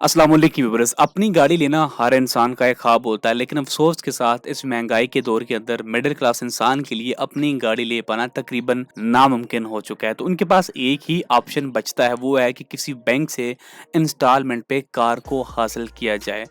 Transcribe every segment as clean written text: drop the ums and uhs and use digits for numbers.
अस्सलाम वालेकुम व्यूअर्स। अपनी गाड़ी लेना हर इंसान का एक ख्वाब होता है, लेकिन अफसोस के साथ इस महंगाई के दौर के अंदर मिडिल क्लास इंसान के लिए अपनी गाड़ी ले पाना तकरीबन नामुमकिन हो चुका है। तो उनके पास एक ही ऑप्शन बचता है, वो है कि किसी बैंक से इंस्टॉलमेंट पे कार को हासिल किया जाए।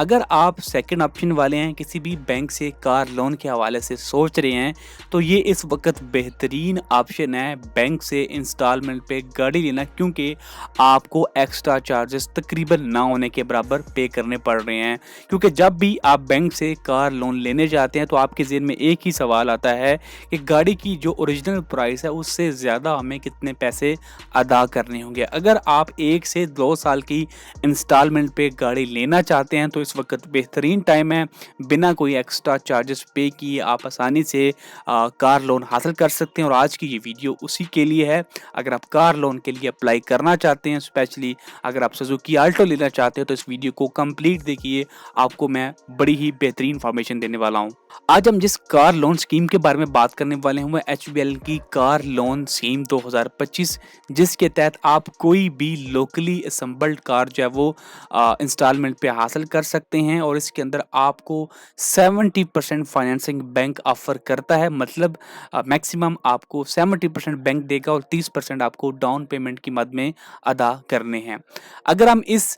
अगर आप सेकंड ऑप्शन वाले हैं, किसी भी बैंक से कार लोन के हवाले से सोच रहे हैं, तो ये इस वक्त बेहतरीन ऑप्शन है बैंक से इंस्टॉलमेंट पे गाड़ी लेना, क्योंकि आपको एक्स्ट्रा चार्जेस तकरीबन ना होने के बराबर पे करने पड़ रहे हैं। क्योंकि जब भी आप बैंक से कार लोन लेने जाते हैं, तो आपके ज़हन में एक ही सवाल आता है कि गाड़ी की जो ओरिजिनल प्राइस है उससे ज़्यादा हमें कितने पैसे अदा करने होंगे। अगर आप 1 से 2 साल की इंस्टॉलमेंट पे गाड़ी लेना चाहते हैं, तो इस वक्त बेहतरीन टाइम है। बिना कोई एक्स्ट्रा चार्जेस पे किए आप आसानी से कार लोन हासिल कर सकते हैं, और आज की ये वीडियो उसी के लिए है। अगर आप कार लोन के लिए अप्लाई करना चाहते हैं, स्पेशली अगर आप सुजुकी आल्टो लेना चाहते हो, तो इस वीडियो को कंप्लीट देखिए। आपको मैं बड़ी ही बेहतरीन इंफॉर्मेशन देने वाला हूँ। आज हम जिस कार लोन स्कीम के बारे में बात करने वाले हैं, वो एचबीएल की कार लोन स्कीम 2025, जिसके तहत आप कोई भी लोकली असम्बल्ड कार जो है वो इंस्टॉलमेंट पे हासिल कर सकते हैं, और इसके अंदर आपको 70% फाइनेंसिंग बैंक ऑफर करता है। मतलब मैक्सिमम आपको 70% बैंक देगा और 30% आपको डाउन पेमेंट की मद में अदा करने हैं। अगर हम इस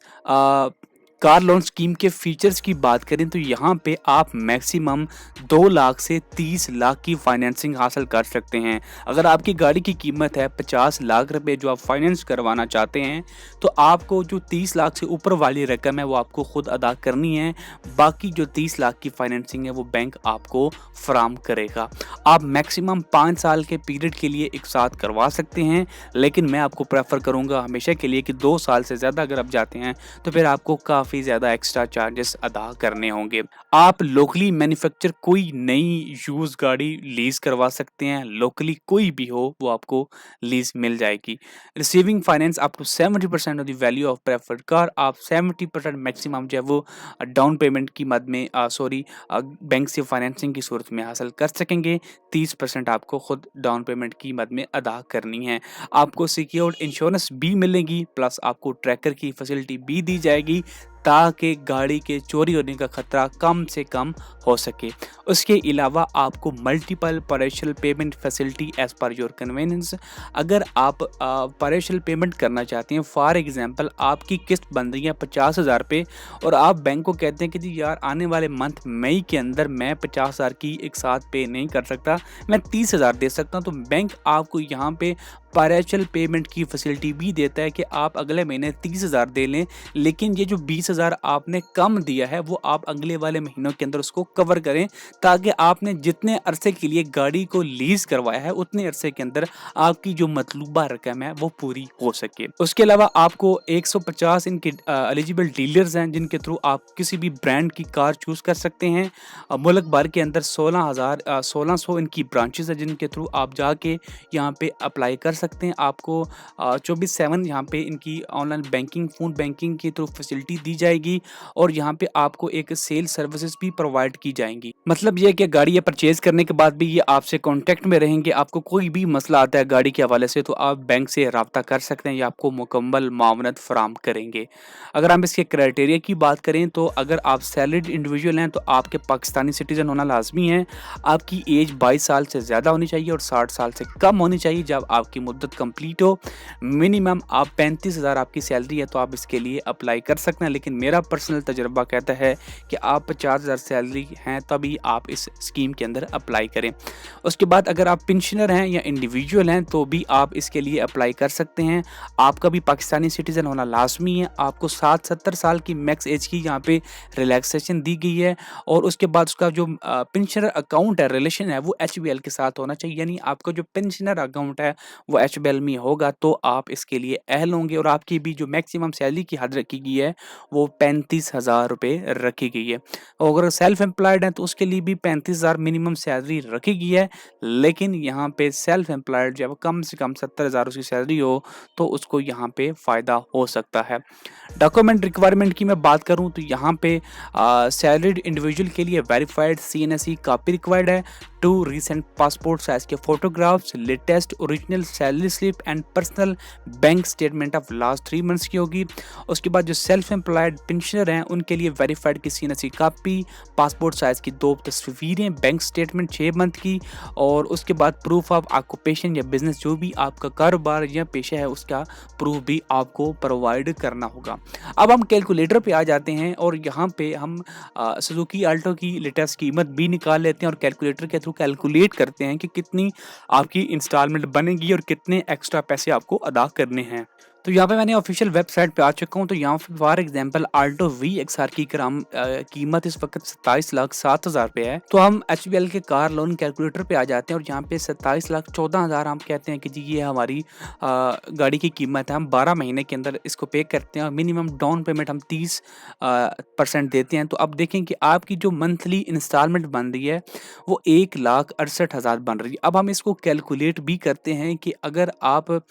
कार लोन स्कीम के फीचर्स की बात करें, तो यहाँ पे आप मैक्सिमम 2 लाख से 30 लाख की फाइनेंसिंग हासिल कर सकते हैं। अगर आपकी गाड़ी की कीमत है 50 लाख रुपए जो आप फाइनेंस करवाना चाहते हैं, तो आपको जो 30 लाख से ऊपर वाली रकम है वो आपको खुद अदा करनी है। बाकी जो 30 लाख की फाइनेंसिंग है वो बैंक आपको फराहम करेगा। आप मैक्सिमम 5 साल के पीरियड के लिए एक साथ करवा सकते हैं, लेकिन मैं आपको प्रेफर करूंगा हमेशा के लिए कि 2 साल से ज़्यादा अगर आप जाते हैं, तो फिर आपको काफ़ी ज़्यादा एक्स्ट्रा चार्जेस अदा करने होंगे। आप लोकली मैन्युफैक्चर कोई नई यूज़ गाड़ी लीज़ करवा सकते हैं, लोकली कोई भी हो वो आपको लीज़ मिल जाएगी। Receiving finance up to 70% of the value of preferred car. आप 70% मैक्सिमम जो है वो डाउन पेमेंट की मद में बैंक से फाइनेंसिंग की सूरत में हासिल कर सकेंगे। 30% आपको खुद डाउन पेमेंट की मद में अदा करनी है। आपको सिक्योर्ड इंश्योरेंस भी मिलेगी, प्लस आपको ट्रैकर की फैसिलिटी भी दी जाएगी, ताकि गाड़ी के चोरी होने का खतरा कम से कम हो सके। उसके अलावा आपको multiple partial payment facility as per your convenience. अगर आप पार्शियल पेमेंट करना चाहते हैं, फॉर एग्जांपल आपकी किस्त बन रही है 50,000 पे, और आप बैंक को कहते हैं कि जी यार आने वाले मंथ मई के अंदर मैं 50,000 की एक साथ पे नहीं कर सकता, मैं 30,000 दे सकता हूं, तो बैंक आपको यहाँ पे पार्शियल पेमेंट की फैसिलिटी भी देता है कि आप अगले महीने 30,000 दे लें, लेकिन ये जो 20,000 आपने कम दिया है वो आप अगले वाले महीनों के अंदर उसको कवर करें, ताकि आपने जितने अरसे के लिए गाड़ी को लीज करवाया है उतने अरसे के अंदर आपकी जो मतलूबा रकम है वो पूरी हो सके। उसके अलावा आपको 150 इनके एलिजिबल डीलर्स हैं, जिनके थ्रू आप किसी भी ब्रांड की कार चूज कर सकते हैं। मुल्क भर के अंदर 1600 इनकी ब्रांचेस है, जिनके थ्रू आप जाके यहाँ पे अप्लाई कर सकते हैं। आपको 24/7 यहाँ पे इनकी ऑनलाइन बैंकिंग, फोन बैंकिंग के थ्रू फैसिलिटी दी जाएगी, और यहाँ पे आपको एक सेल सर्विसेज भी प्रोवाइड की जाएंगी। मतलब ये कि गाड़ी परचेज करने के बाद भी ये आपसे कांटेक्ट में रहेंगे। आपको कोई भी मसला आता है गाड़ी के हवाले से, तो आप बैंक से रब्ता कर सकते हैं, ये आपको मुकम्मल मावनत फराम करेंगे। अगर हम इसके क्राइटेरिया की बात करें, तो अगर आप सैलरीड इंडिविजुअल हैं, तो आपके पाकिस्तानी सिटीजन होना लाजमी है। आपकी एज 22 साल से ज़्यादा होनी चाहिए और 60 साल से कम होनी चाहिए जब आपकी मुद्दत कंप्लीट हो। मिनिमम आप 35,000 आपकी सैलरी है, तो आप इसके लिए अप्लाई कर सकते हैं, लेकिन मेरा पर्सनल तजर्बा कहता है कि आप 50,000 सैलरी हैं तभी आप इस स्कीम के अंदर अप्लाई करें। उसके बाद अगर आप पेंशनर हैं या इंडिविजुअल हैं, तो भी आप इसके लिए अप्लाई कर सकते हैं। आपका भी पाकिस्तानी सिटीज़न होना लाजमी है। आपको 70 साल की मैक्स एज की यहाँ पे रिलैक्सेशन दी गई है, और उसके बाद उसका जो पेंशनर अकाउंट है, रिलेशन है, वो एचबीएल के साथ होना चाहिए। यानी आपका जो पेंशनर अकाउंट है वो एचबीएल में होगा, तो आप इसके लिए अहल होंगे। और आपकी भी जो मैक्सिमम सैलरी की हद रखी गई है वो 35,000 रुपये रखी गई है। और अगर सेल्फ एम्प्लॉयड हैं, तो उसके के लिए भी 35,000 मिनिमम सैलरी रखी गई है, लेकिन यहाँ पे सेल्फ एम्प्लॉयड जब कम से कम 70,000 उसकी सैलरी हो तो उसको यहाँ पे फ़ायदा हो सकता है। डॉक्यूमेंट रिक्वायरमेंट की मैं बात करूँ तो यहाँ पे सैलरीड इंडिविजुअल के लिए वेरीफाइड CNSE कॉपी रिक्वायर्ड है, 2 रीसेंट पासपोर्ट साइज के photographs, latest original salary slip and personal bank statement of last 3 months की होगी। उसके बाद जो सेल्फ एम्प्लॉयड पेंशनर हैं उनके लिए वेरीफाइड की CNSE कॉपी, पासपोर्ट साइज की 2 तस्वीरें, बैंक स्टेटमेंट 6 मंथ की और उसके बाद प्रूफ ऑफ ऑक्यूपेशन या बिजनेस जो भी आपका कारोबार या पेशा है उसका प्रूफ भी आपको प्रोवाइड करना होगा। अब हम कैलकुलेटर पे आ जाते हैं और यहाँ पे हम सुजुकी अल्टो की लेटेस्ट कीमत भी निकाल लेते हैं और कैलकुलेटर के थ्रू कैलकुलेट करते हैं कि कितनी आपकी इंस्टॉलमेंट बनेगी और कितने एक्स्ट्रा पैसे आपको अदा करने हैं। तो यहाँ पे मैंने ऑफिशियल वेबसाइट पे आ चुका हूँ। तो यहाँ पे फॉर एग्जांपल अल्टो VXR की कीमत इस वक्त 27,07,000 रुपये है। तो हम HBL के कार लोन कैलकुलेटर पे आ जाते हैं और यहाँ पे 27,14,000 हम कहते हैं कि जी ये हमारी गाड़ी की कीमत है। हम 12 महीने के अंदर इसको पे करते हैं और मिनिमम डाउन पेमेंट हम 30% देते हैं। तो अब देखें कि आपकी जो मंथली इंस्टॉलमेंट बन रही है वो 1,68,000 बन रही है। अब हम इसको कैलकुलेट भी करते हैं कि अगर आप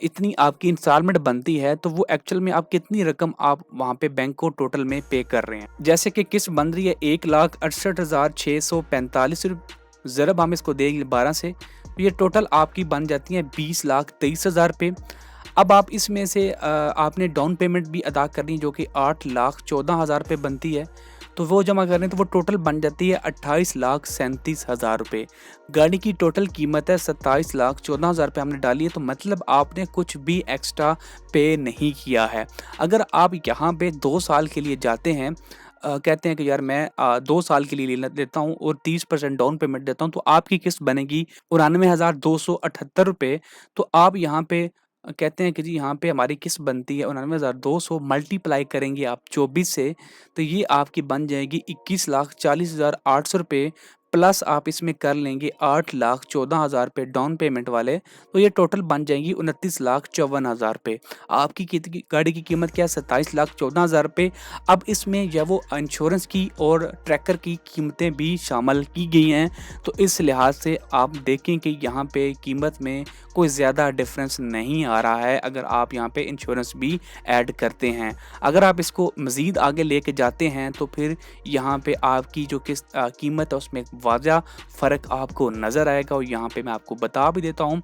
इतनी आपकी इंस्टॉलमेंट बनती है तो वो एक्चुअल में आप कितनी रकम आप वहाँ पे बैंक को टोटल में पे कर रहे हैं। जैसे कि किस्त बन रही है 1,68,645 रुपये, ज़रब हम इसको देंगे 12 से तो ये टोटल आपकी बन जाती है 20,23,000 रुपये। अब आप इसमें से आपने डाउन पेमेंट भी अदा करनी है जो कि 8,14,000 रुपये बनती है, तो वो जमा कर रहे हैं तो वो टोटल बन जाती है 28,37,000 रुपये। गाड़ी की टोटल कीमत है 27,14,000 रुपये हमने डाली है, तो मतलब आपने कुछ भी एक्स्ट्रा पे नहीं किया है। अगर आप यहाँ पे 2 साल के लिए जाते हैं, कहते हैं कि यार मैं 2 साल के लिए ले लेता हूँ और 30% डाउन पेमेंट देता हूँ, तो आपकी किस्त बनेगी 99,278 रुपये। तो आप यहाँ पे कहते हैं कि जी यहाँ पे हमारी किस्त बनती है 99,200, मल्टीप्लाई करेंगे आप 24 से तो ये आपकी बन जाएगी 21,40,800 रुपये, प्लस आप इसमें कर लेंगे 8,14,000 रुपये डाउन पेमेंट वाले, तो ये टोटल बन जाएंगी 29,54,000 रुपये। आपकी गाड़ी की कीमत क्या है? 27,14,000 रुपये। अब इसमें या वो इंश्योरेंस की और ट्रैकर की कीमतें भी शामिल की गई हैं, तो इस लिहाज से आप देखें कि यहाँ पे कीमत में कोई ज़्यादा डिफरेंस नहीं आ रहा है अगर आप यहाँ पे इंश्योरेंस भी ऐड करते हैं। अगर आप इसको मज़ीद आगे लेके जाते हैं तो फिर यहाँ पे आपकी जो कीमत है उसमें वाज़ा फ़र्क आपको नज़र आएगा। और यहाँ पे मैं आपको बता भी देता हूँ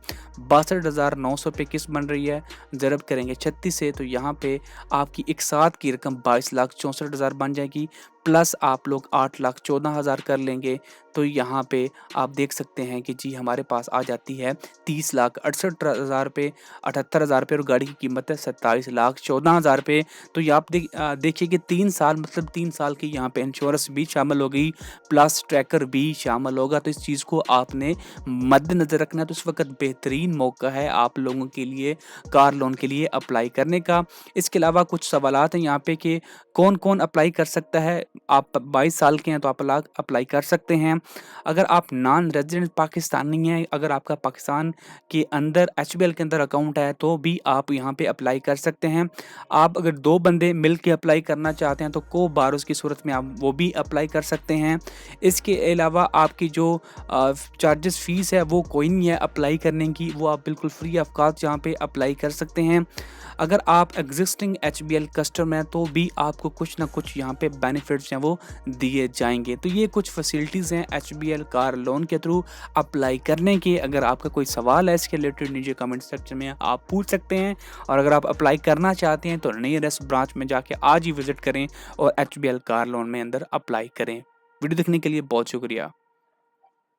62,900 रुपये किस्त बन रही है, ज़रब करेंगे 36 से तो यहाँ पे आपकी एक साथ की रकम 22,64,000 बन जाएगी, प्लस आप लोग 8,14,000 कर लेंगे तो यहाँ पे आप देख सकते हैं कि जी हमारे पास आ जाती है 30,68,000 रुपये, 78,000 रुपये और गाड़ी की कीमत है 27,14,000 रुपये। तो ये आप देखिए कि 3 साल मतलब 3 साल की यहाँ पे इंश्योरेंस भी शामिल हो गई, प्लस ट्रैकर भी शामिल होगा। तो इस चीज़ को आपने मद्देनज़र रखना है। तो इस वक्त बेहतरीन मौका है आप लोगों के लिए कार लोन के लिए अप्लाई करने का। इसके अलावा कुछ सवालात हैं यहाँ पे कि कौन कौन अप्लाई कर सकता है। आप 22 साल के हैं तो आप अप्लाई कर सकते हैं। अगर आप नॉन रेजिडेंट पाकिस्तानी हैं, अगर आपका पाकिस्तान के अंदर HBL के अंदर अकाउंट है तो भी आप यहाँ पे अप्लाई कर सकते हैं। आप अगर 2 बंदे मिल के अप्लाई करना चाहते हैं तो को बारोज़ की सूरत में आप वो भी अप्लाई कर सकते हैं। इसके अलावा आपकी जो चार्जेस फ़ीस है वो कोई नहीं है अप्लाई करने की, वो आप बिल्कुल फ्री ऑफ कॉस्ट यहाँ पे अप्लाई कर सकते हैं। अगर आप एग्जिस्टिंग HBL कस्टमर हैं तो भी आपको कुछ ना कुछ यहाँ पे बेनिफिट्स हैं वो दिए जाएंगे। तो ये कुछ फैसिलिटीज़ हैं HBL कार लोन के थ्रू अप्लाई करने के। अगर आपका कोई सवाल है इसके रिलेटेड नीचे कमेंट सेक्शन में आप पूछ सकते हैं, और अगर आप अप्लाई करना चाहते हैं तो नियरेस्ट ब्रांच में जाके आज ही विजिट करें और HBL कार लोन में अंदर अप्लाई करें। वीडियो देखने के लिए बहुत शुक्रिया।